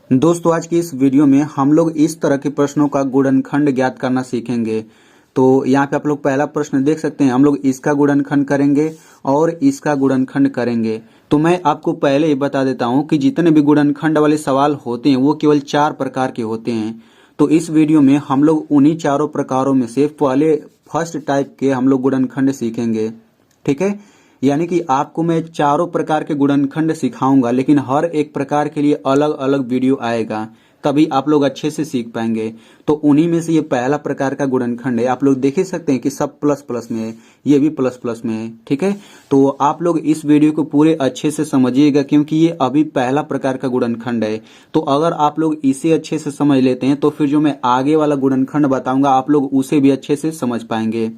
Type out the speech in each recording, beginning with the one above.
दोस्तों आज की इस वीडियो में हम लोग इस तरह के प्रश्नों का गुणनखंड ज्ञात करना सीखेंगे। तो यहाँ पे आप लोग पहला प्रश्न देख सकते हैं, हम लोग इसका गुणनखंड करेंगे और इसका गुणनखंड करेंगे। तो मैं आपको पहले ही बता देता हूँ कि जितने भी गुणनखंड वाले सवाल होते हैं वो केवल 4 प्रकार के होते हैं। तो इस वीडियो में हम लोग उन्हीं चारों प्रकारों में से पहले फर्स्ट टाइप के हम लोग गुणनखंड सीखेंगे। ठीक है, यानी कि आपको मैं चारों प्रकार के गुणनखंड सिखाऊंगा, लेकिन हर एक प्रकार के लिए अलग अलग वीडियो आएगा, तभी आप लोग अच्छे से सीख पाएंगे। तो उन्हीं में से ये पहला प्रकार का गुणनखंड है। आप लोग देख ही सकते हैं कि सब प्लस प्लस में है, ये भी प्लस प्लस में है। ठीक है, तो आप लोग इस वीडियो को पूरे अच्छे से समझिएगा, क्योंकि ये अभी पहला प्रकार का गुणनखंड है। तो अगर आप लोग इसे अच्छे से समझ लेते हैं तो फिर जो मैं आगे वाला गुणनखंड बताऊंगा आप लोग उसे भी अच्छे से समझ पाएंगे।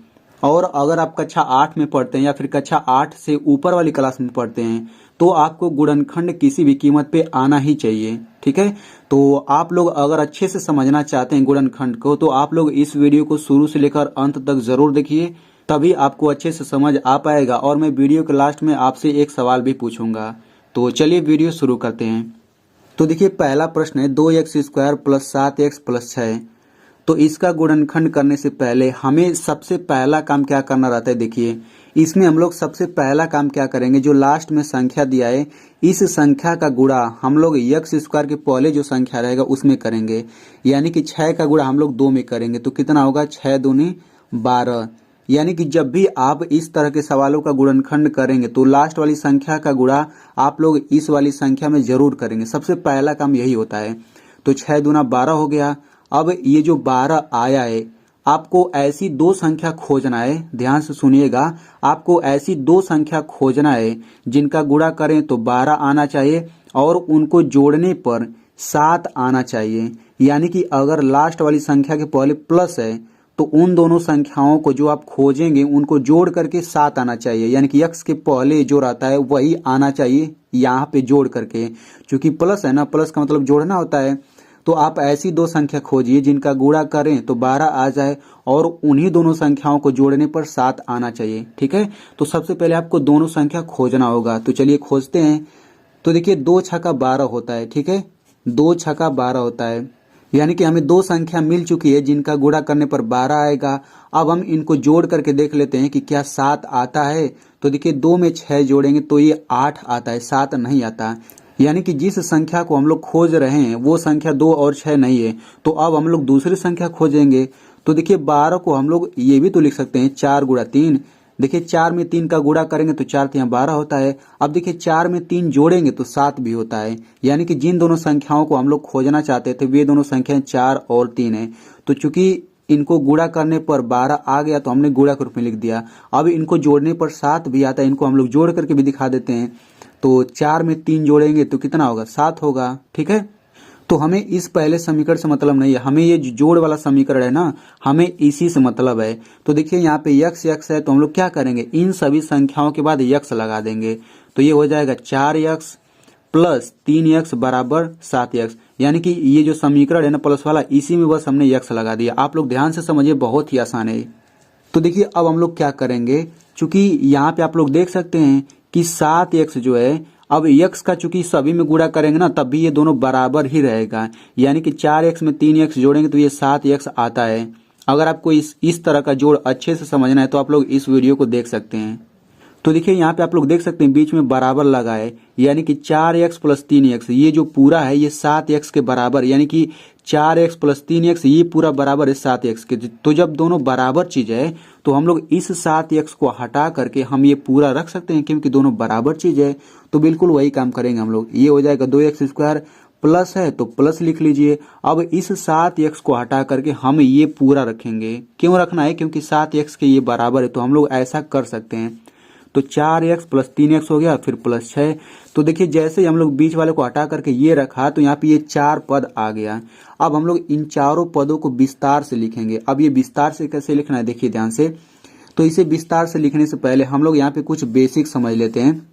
और अगर आप कक्षा 8 में पढ़ते हैं या फिर कक्षा 8 से ऊपर वाली क्लास में पढ़ते हैं तो आपको गुणनखंड किसी भी कीमत पे आना ही चाहिए। ठीक है, तो आप लोग अगर अच्छे से समझना चाहते हैं गुणनखंड को तो आप लोग इस वीडियो को शुरू से लेकर अंत तक जरूर देखिए, तभी आपको अच्छे से समझ आ पाएगा। और मैं वीडियो के लास्ट में आपसे एक सवाल भी पूछूंगा। तो चलिए वीडियो शुरू करते हैं। तो देखिए पहला प्रश्न है 2x² + 7x + 6। तो इसका गुणनखंड करने से पहले हमें सबसे पहला काम क्या करना रहता है। देखिए इसमें हम लोग सबसे पहला काम क्या करेंगे, जो लास्ट में संख्या दिया है इस संख्या का गुणा हम लोग x² के पहले जो संख्या रहेगा उसमें करेंगे। यानी कि 6 का गुणा हम लोग 2 में करेंगे तो कितना होगा, 6 दूनी 12। यानी कि जब भी आप इस तरह के सवालों का गुणनखंड करेंगे तो लास्ट वाली संख्या का गुणा आप लोग इस वाली संख्या में जरूर करेंगे। सबसे पहला काम यही होता है। तो 6 दूना 12 हो गया। अब ये जो 12 आया है, आपको ऐसी दो संख्या खोजना है, ध्यान से सुनिएगा। आपको ऐसी दो संख्या खोजना है जिनका गुणा करें तो 12 आना चाहिए और उनको जोड़ने पर 7 आना चाहिए। यानी कि अगर लास्ट वाली संख्या के पहले प्लस है तो उन दोनों संख्याओं को जो आप खोजेंगे उनको जोड़ करके 7 आना चाहिए। यानी कि x के पहले जो रहता है वही आना चाहिए यहाँ पे जोड़ करके, क्योंकि प्लस है ना, प्लस का मतलब जोड़ना होता है। तो आप ऐसी दो संख्या खोजिए जिनका गुणा करें तो 12 आ जाए और उन्हीं दोनों संख्याओं को जोड़ने पर 7 आना चाहिए। ठीक है, तो सबसे पहले आपको दोनों संख्या खोजना होगा। तो चलिए खोजते हैं। तो देखिए 2 छक्का 12 होता है। ठीक है, 2 छक्का 12 होता है, यानी कि हमें दो संख्या मिल चुकी है जिनका गुणा करने पर 12 आएगा। अब हम इनको जोड़ करके देख लेते हैं कि क्या 7 आता है। तो देखिए 2 में 6 जोड़ेंगे तो ये 8 आता है, 7 नहीं आता। यानी कि जिस संख्या को हम लोग खोज रहे हैं वो संख्या 2 और 6 नहीं है। तो अब हम लोग दूसरी संख्या खोजेंगे। तो देखिए 12 को हम लोग ये भी तो लिख सकते हैं 4 गुणा 3। देखिए 4 में 3 का गुणा करेंगे तो 4 3 12 होता है। अब देखिए 4 में 3 जोड़ेंगे तो 7 भी होता है। यानी कि जिन दोनों संख्याओं को हम लोग खोजना चाहते थे वे दोनों संख्याएं 4 और 3 है। तो चूंकि इनको गुणा करने पर 12 आ गया तो हमने गुणा के रूप में लिख दिया। अब इनको जोड़ने पर 7 भी आता है, इनको हम लोग जोड़ करके भी दिखा देते हैं। तो 4 में 3 जोड़ेंगे तो कितना होगा, 7 होगा। ठीक है, तो हमें इस पहले समीकरण से मतलब नहीं है, हमें ये जोड़ वाला समीकरण है ना, हमें इसी से मतलब है। तो देखिए यहाँ पे x है तो हम लोग क्या करेंगे, इन सभी संख्याओं के बाद x लगा देंगे। तो ये हो जाएगा 4x + 3x = 7x। यानी कि ये जो समीकरण है ना प्लस वाला, इसी में बस हमने x लगा दिया। आप लोग ध्यान से समझिए, बहुत ही आसान है। तो देखिए अब हम लोग क्या करेंगे, चूंकि यहाँ पे आप लोग देख सकते हैं कि 7x जो है, अब x का चूंकि सभी में गुणा करेंगे ना तब भी ये दोनों बराबर ही रहेगा। यानी कि 4x में 3x जोड़ेंगे तो ये 7x आता है। अगर आपको इस तरह का जोड़ अच्छे से समझना है तो आप लोग इस वीडियो को देख सकते हैं। तो देखिए यहाँ पे आप लोग देख सकते हैं बीच में बराबर लगा है, यानी कि 4x + 3x ये जो पूरा है ये 7x के बराबर, यानी कि 4x + 3x ये पूरा बराबर है 7x के। तो जब दोनों बराबर चीज है तो हम लोग इस 7x को हटा करके हम ये पूरा रख सकते हैं, क्योंकि दोनों बराबर चीज है। तो बिल्कुल वही काम करेंगे हम लोग। ये हो जाएगा 2x² प्लस है तो प्लस लिख लीजिए। अब इस 7x को हटा करके हम ये पूरा रखेंगे। क्यों रखना है, क्योंकि 7x के ये बराबर है, तो हम लोग ऐसा कर सकते हैं। तो 4x + 3x हो गया, फिर +6। तो देखिए जैसे ही हम लोग बीच वाले को हटा करके ये रखा तो यहाँ पे ये 4 पद आ गया। अब हम लोग इन चारों पदों को विस्तार से लिखेंगे। अब ये विस्तार से कैसे लिखना है देखिए ध्यान से। तो इसे विस्तार से लिखने से पहले हम लोग यहाँ पे कुछ बेसिक समझ लेते हैं।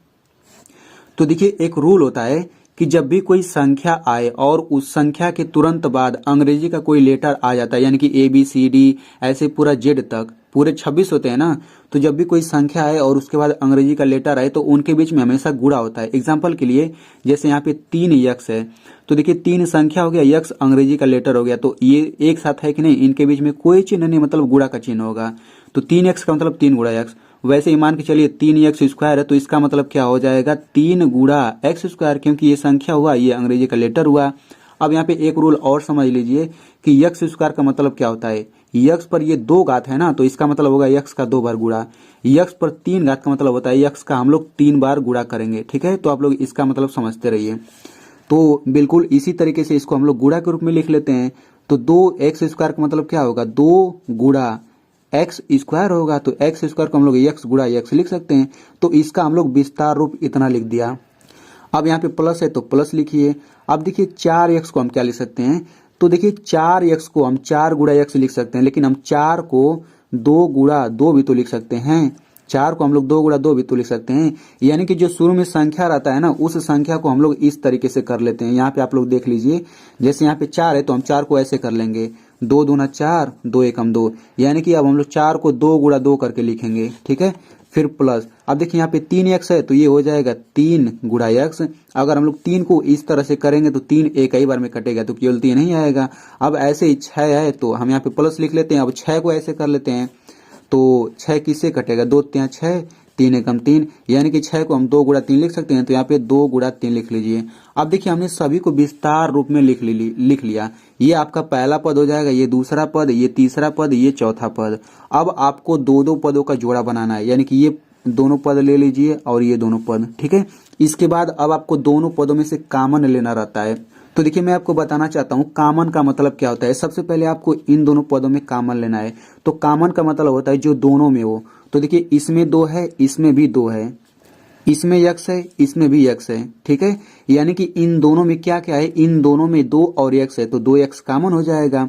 तो देखिए एक रूल होता है कि जब भी कोई संख्या आए और उस संख्या के तुरंत बाद अंग्रेजी का कोई लेटर आ जाता है, यानी कि ABCD ऐसे पूरा Z तक, पूरे 26 होते हैं ना, तो जब भी कोई संख्या आए और उसके बाद अंग्रेजी का लेटर आए तो उनके बीच में हमेशा गुणा होता है। एग्जाम्पल के लिए जैसे यहाँ पे 3 यक्स है, तो देखिए 3 संख्या हो गया, यक्स अंग्रेजी का लेटर हो गया, तो ये एक साथ है कि नहीं, इनके बीच में कोई चिन्ह नहीं, मतलब गुणा का चिन्ह होगा। तो 3 यक्स का मतलब 3 गुणा यक्स। वैसे ही मान के चलिए 3 एक्स स्क्वायर है, तो इसका मतलब क्या हो जाएगा, 3 गुणा एक्स स्क्वायर, क्योंकि ये संख्या हुआ, ये अंग्रेजी का लेटर हुआ। अब यहाँ पे एक रूल और समझ लीजिए कि यक्स स्क्वायर का मतलब क्या होता है, यक्स पर ये 2 घात है ना, तो इसका मतलब होगा यक्स का 2 बार गुणा। यक्स पर 3 घात का मतलब होता है यक्स का हम लोग 3 बार गुणा करेंगे। ठीक है, तो आप लोग इसका मतलब समझते रहिए। तो बिल्कुल इसी तरीके से इसको हम लोग गुणा के रूप में लिख लेते हैं। तो 2 एक्स स्क्वायर का मतलब क्या होगा, 2 गुणा एक्स स्क्वायर होगा, तो एक्स स्क्वायर को हम लोग एक्स गुणा एक्स लिख सकते हैं। तो इसका हम लोग विस्तार रूप इतना लिख दिया। अब यहाँ पे प्लस है तो प्लस लिखिए। अब देखिए 4 एक्स को हम क्या लिख सकते हैं, तो देखिए 4 एक्स को हम 4 गुणा एक्स लिख सकते हैं, लेकिन हम 4 को 2 गुणा 2 भी तो लिख सकते हैं। 4 को हम लोग 2 गुणा 2 भी तो लिख सकते हैं। यानी कि जो शुरू में संख्या रहता है ना, उस संख्या को हम लोग इस तरीके से कर लेते हैं। यहाँ पे आप लोग देख लीजिए, जैसे यहाँ पे 4 है तो हम 4 को ऐसे कर लेंगे, 2 दूना 4, 2 एकम 2, यानी कि अब हम लोग 4 को 2 गुणा 2 करके लिखेंगे। ठीक है, फिर प्लस। अब देखिए यहाँ पे 3 एक्स है तो ये हो जाएगा 3 गुणा एक्स। अगर हम लोग 3 को इस तरह से करेंगे तो 3 एक ही बार में कटेगा, तो केवल 3 नहीं आएगा। अब ऐसे ही 6 है तो हम यहाँ पे प्लस लिख लेते हैं। अब 6 को ऐसे कर लेते हैं, तो 6 किससे कटेगा, 2 3 6, 3 एकम 3, यानी कि 6 को हम 2 गुणा 3 लिख सकते हैं। तो यहाँ पे 2 गुणा 3 लिख लीजिए। अब देखिए हमने सभी को विस्तार रूप में लिख लिया। ये आपका पहला पद हो जाएगा, ये दूसरा पद, ये तीसरा पद, ये चौथा पद। अब आपको 2-2 पदों का जोड़ा बनाना है, यानी कि ये दोनों पद ले लीजिए और ये दोनों पद। ठीक है, इसके बाद अब आपको दोनों पदों में से कॉमन लेना रहता है। तो देखिए मैं आपको बताना चाहता हूँ कॉमन का मतलब क्या होता है। सबसे पहले आपको इन दोनों पदों में कॉमन लेना है। तो कॉमन का मतलब होता है जो दोनों में हो। तो देखिए इसमें 2 है, इसमें भी 2 है, इसमें यक्स है, इसमें भी यक्स है। ठीक है, यानी कि इन दोनों में क्या क्या है, इन दोनों में 2 और यक्स है, तो 2 यक्स कॉमन हो जाएगा।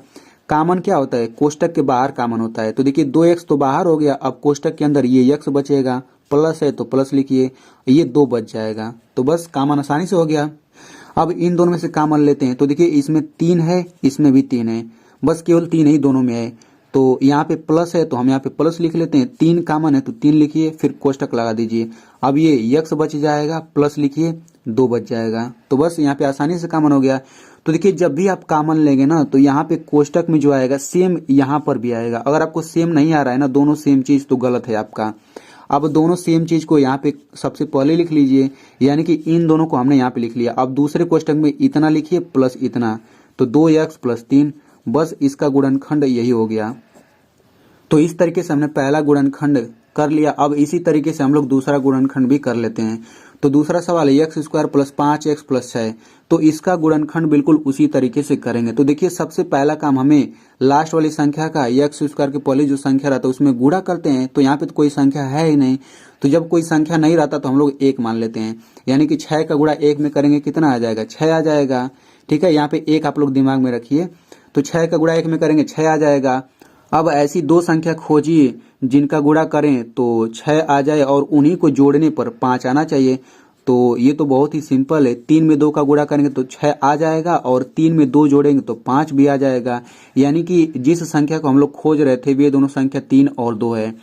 कॉमन क्या होता है, कोष्टक के बाहर कॉमन होता है। तो देखिए 2 यक्स तो बाहर हो गया, अब कोष्टक के अंदर ये यक्स बचेगा, प्लस है तो प्लस लिखिए, ये 2 बच जाएगा। तो बस कॉमन आसानी से हो गया। अब इन दोनों में से कॉमन लेते हैं, तो देखिए इसमें 3 है, इसमें भी 3 है, बस केवल 3 ही दोनों में है। तो यहाँ पे प्लस है तो हम यहाँ पे प्लस लिख लेते हैं, 3 कॉमन है तो 3 लिखिए, फिर कोष्टक लगा दीजिए। अब ये यक्स बच जाएगा, प्लस लिखिए, 2 बच जाएगा। तो बस यहाँ पे आसानी से कॉमन हो गया। तो देखिए जब भी आप कॉमन लेंगे ना, तो यहाँ पे कोष्टक में जो आएगा सेम यहाँ पर भी आएगा। अगर आपको सेम नहीं आ रहा है ना, दोनों सेम चीज, तो गलत है आपका। अब दोनों सेम चीज को यहाँ पे सबसे पहले लिख लीजिए, यानी कि इन दोनों को हमने यहाँ पे लिख लिया। अब दूसरे कोष्टक में इतना लिखिए प्लस इतना, तो 2x प्लस 3, बस इसका गुणनखंड यही हो गया। तो इस तरीके से हमने पहला गुणनखंड कर लिया। अब इसी तरीके से हम लोग दूसरा गुणनखंड भी कर लेते हैं। तो दूसरा सवाल है x square plus 5x plus 6, तो इसका गुणनखंड बिल्कुल उसी तरीके से करेंगे। तो देखिए सबसे पहला काम हमें लास्ट वाली संख्या का एक्स स्क्वायर के पहले जो संख्या रहता है उसमें गुणा करते हैं। तो यहाँ पे तो कोई संख्या है ही नहीं, तो जब कोई संख्या नहीं रहता तो हम लोग 1 मान लेते हैं, यानी कि 6 का गुणा 1 में करेंगे कितना आ जाएगा, 6 आ जाएगा। ठीक है, यहाँ पे 1 आप लोग दिमाग में रखिए। तो 6 का गुणा 1 में करेंगे 6 आ जाएगा। अब ऐसी 2 संख्या खोजिए जिनका गुणा करें तो 6 आ जाए और उन्हीं को जोड़ने पर 5 आना चाहिए। तो ये तो बहुत ही सिंपल है, 3 में 2 का गुणा करेंगे तो 6 आ जाएगा और 3 में 2 जोड़ेंगे तो 5 भी आ जाएगा। यानी कि जिस संख्या को हम लोग खोज रहे थे वे दोनों संख्या 3 और 2 है।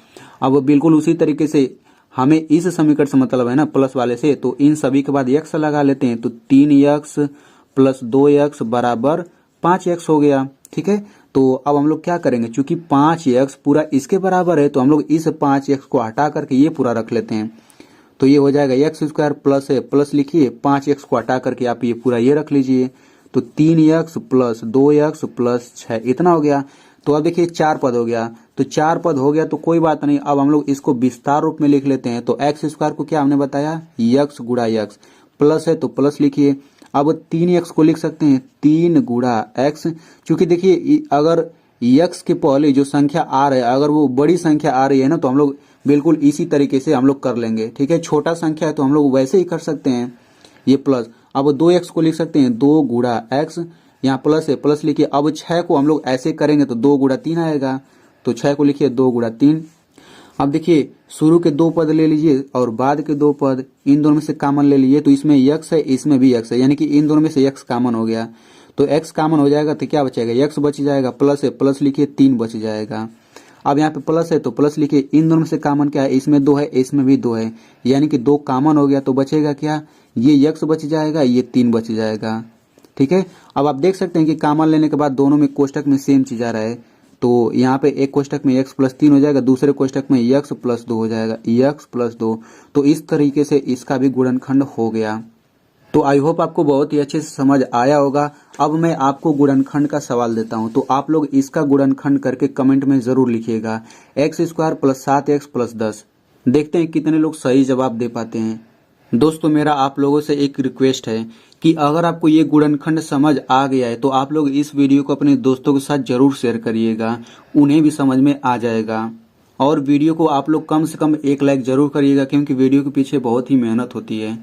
अब बिल्कुल उसी तरीके से हमें इस समीकरण से मतलब है ना प्लस वाले से, तो इन सभी के बाद x लगा लेते हैं। तो 3x प्लस 2x बराबर 5x हो गया। ठीक है, तो अब हम लोग क्या करेंगे, चूंकि 5x पूरा इसके बराबर है तो हम लोग इस 5x को हटा करके ये पूरा रख लेते हैं। तो ये हो जाएगा एक्स स्क्वायर प्लस है, प्लस लिखिए, 5x को हटा करके आप ये पूरा ये रख लीजिए। तो 3x प्लस 2x प्लस 6 इतना हो गया। तो अब देखिए 4 पद हो गया। तो 4 पद हो गया तो कोई बात नहीं, अब हम लोग इसको विस्तार रूप में लिख लेते हैं। तो एक्स स्क्वायर को क्या हमने बताया, यक्स गुणा यक्स, प्लस है तो प्लस लिखिए। अब 3x को लिख सकते हैं 3 गुणा x, क्योंकि देखिए अगर x के पहले जो संख्या आ रहा है अगर वो बड़ी संख्या आ रही है ना, तो हम लोग बिल्कुल इसी तरीके से हम लोग कर लेंगे। ठीक है, छोटा संख्या है तो हम लोग वैसे ही कर सकते हैं, ये प्लस। अब 2x को लिख सकते हैं 2 गुणा x, यहाँ प्लस है प्लस लिखिए। अब 6 को हम लोग ऐसे करेंगे तो 2 गुणा 3 आएगा, तो 6 को लिखिए 2 गुणा 3। अब देखिए शुरू के 2 पद ले लीजिए और बाद के 2 पद, इन दोनों में से कॉमन ले लीजिए। तो इसमें x है, इसमें भी x है, यानी कि इन दोनों में से x कॉमन हो गया। तो x कॉमन हो जाएगा तो क्या बचेगा, x बच जाएगा, प्लस है प्लस लिखिए 3 बच जाएगा। अब यहाँ पे प्लस है तो प्लस लिखिए, इन दोनों में से कॉमन क्या है, इसमें 2 है, इसमें भी 2 है, यानी कि 2 कॉमन हो गया तो बचेगा क्या, ये x बच जाएगा, ये 3 बच जाएगा। ठीक है, अब आप देख सकते हैं कि कॉमन लेने के बाद दोनों में कोष्टक में सेम चीज आ रहा है, तो यहाँ पे एक कोष्टक में x + 3 हो जाएगा, दूसरे कोष्टक में x + 2 हो जाएगा, x + 2। तो इस तरीके से इसका भी गुणनखंड हो गया। तो आई होप आपको बहुत ही अच्छे से समझ आया होगा। अब मैं आपको गुणनखंड का सवाल देता हूं, तो आप लोग इसका गुणनखंड करके कमेंट में जरूर लिखिएगा, x² + 7x + 10। देखते हैं कितने लोग सही जवाब दे पाते हैं। दोस्तों मेरा आप लोगों से एक रिक्वेस्ट है कि अगर आपको ये गुणनखंड समझ आ गया है तो आप लोग इस वीडियो को अपने दोस्तों के साथ जरूर शेयर करिएगा, उन्हें भी समझ में आ जाएगा। और वीडियो को आप लोग कम से कम 1 लाइक जरूर करिएगा, क्योंकि वीडियो के पीछे बहुत ही मेहनत होती है।